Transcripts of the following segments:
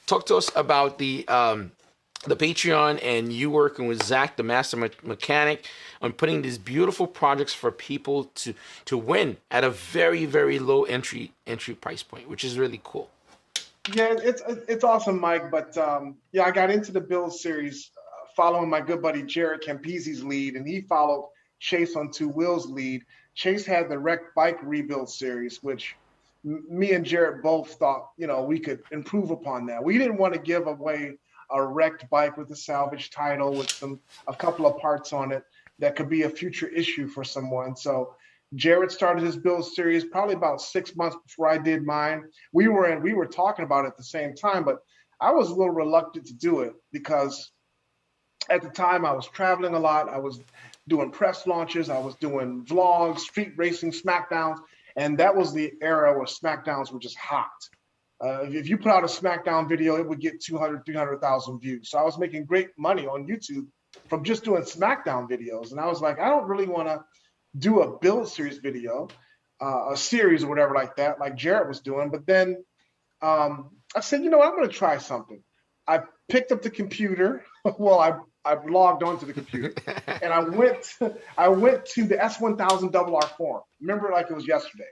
talk to us about the Patreon and you working with Zach, the master mechanic, on putting these beautiful projects for people to win at a very, very low entry price point, which is really cool. Yeah, it's awesome, Mike. But yeah, I got into the build series following my good buddy Jared Campisi's lead, and he followed Chase on Two Wheels lead. Chase had the wrecked bike rebuild series, which me and Jared both thought, we could improve upon that. We didn't want to give away a wrecked bike with a salvage title with a couple of parts on it that could be a future issue for someone. So Jared started his build series probably about 6 months before I did mine. We were talking about it at the same time, but I was a little reluctant to do it because at the time I was traveling a lot. I was doing press launches. I was doing vlogs, street racing, SmackDowns. And that was the era where SmackDowns were just hot. If you put out a SmackDown video, it would get 200, 300,000 views. So I was making great money on YouTube from just doing SmackDown videos. And I was like, I don't really want to do a build series video, a series or whatever like that, like Jarrett was doing. But then I said, I'm going to try something. I picked up the computer. Well, I logged onto the computer and I went to the S1000RR forum. Remember like it was yesterday.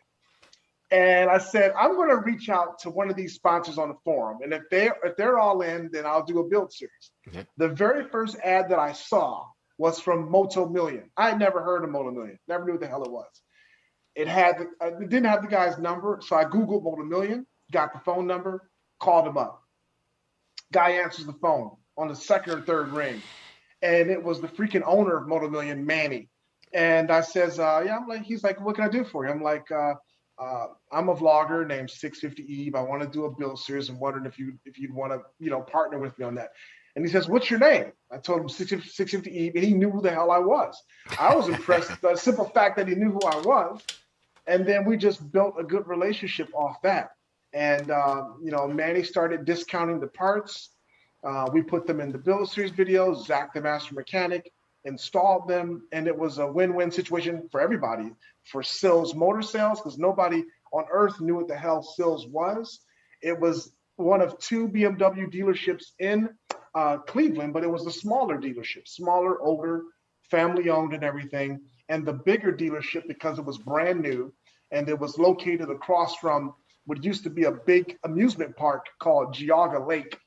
And I said, I'm going to reach out to one of these sponsors on the forum. And if they're all in, then I'll do a build series. Okay. The very first ad that I saw was from Moto Million. I had never heard of Moto Million. Never knew what the hell it was. It didn't have the guy's number. So I Googled Moto Million, got the phone number, called him up. Guy answers the phone on the second or third ring. And it was the freaking owner of Moto Million, Manny. And I says, yeah, he's like, what can I do for you? I'm like, I'm a vlogger named 650 Eve. I want to do a build series. I'm wondering if you'd want to, partner with me on that. And he says, what's your name? I told him 650 Eve, and he knew who the hell I was. I was impressed. The simple fact that he knew who I was. And then we just built a good relationship off that. And, Manny started discounting the parts. We put them in the build series videos. Zach, the master mechanic, installed them. And it was a win-win situation for everybody. For Sills Motor Sales, because nobody on earth knew what the hell Sills was. It was one of two BMW dealerships in Cleveland, but it was the smaller dealership, smaller, older, family-owned and everything. And the bigger dealership, because it was brand new, and it was located across from what used to be a big amusement park called Geauga Lake,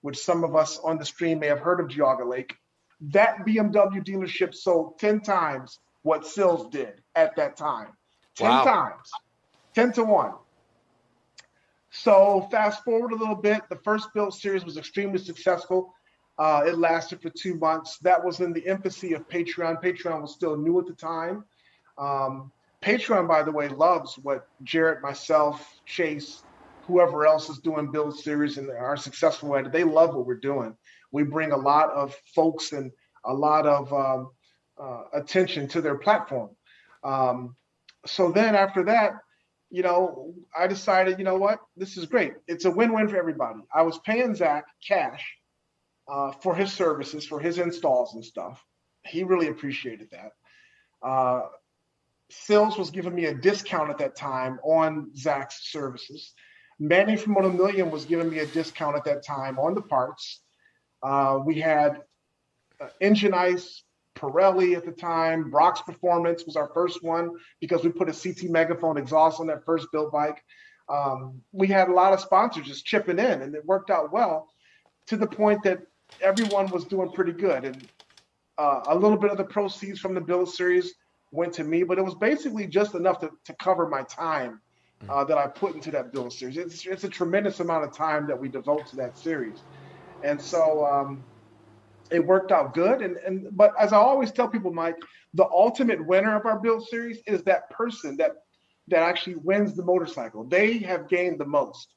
which some of us on the stream may have heard of Geauga Lake. That BMW dealership sold 10 times what Sills did at that time. 10 times. 10 to 1. So fast forward a little bit. The first build series was extremely successful. It lasted for 2 months. That was in the infancy of Patreon. Patreon was still new at the time. Patreon, by the way, loves what Jarrett, myself, Chase, whoever else is doing build series and are successful at it. They love what we're doing. We bring a lot of folks and a lot of attention to their platform. So then after that, I decided, you know what, this is great. It's a win-win for everybody. I was paying Zach cash for his services, for his installs and stuff. He really appreciated that. Sills was giving me a discount at that time on Zach's services. Manny from Moto Million was giving me a discount at that time on the parts. We had Engine Ice, Pirelli at the time. Brock's Performance was our first one because we put a CT Megaphone exhaust on that first built bike. We had a lot of sponsors just chipping in, and it worked out well to the point that everyone was doing pretty good. And a little bit of the proceeds from the build series went to me, but it was basically just enough to cover my time that I put into that build series. It's a tremendous amount of time that we devote to that series. And so it worked out good. But as I always tell people, Mike, the ultimate winner of our build series is that person that actually wins the motorcycle. They have gained the most.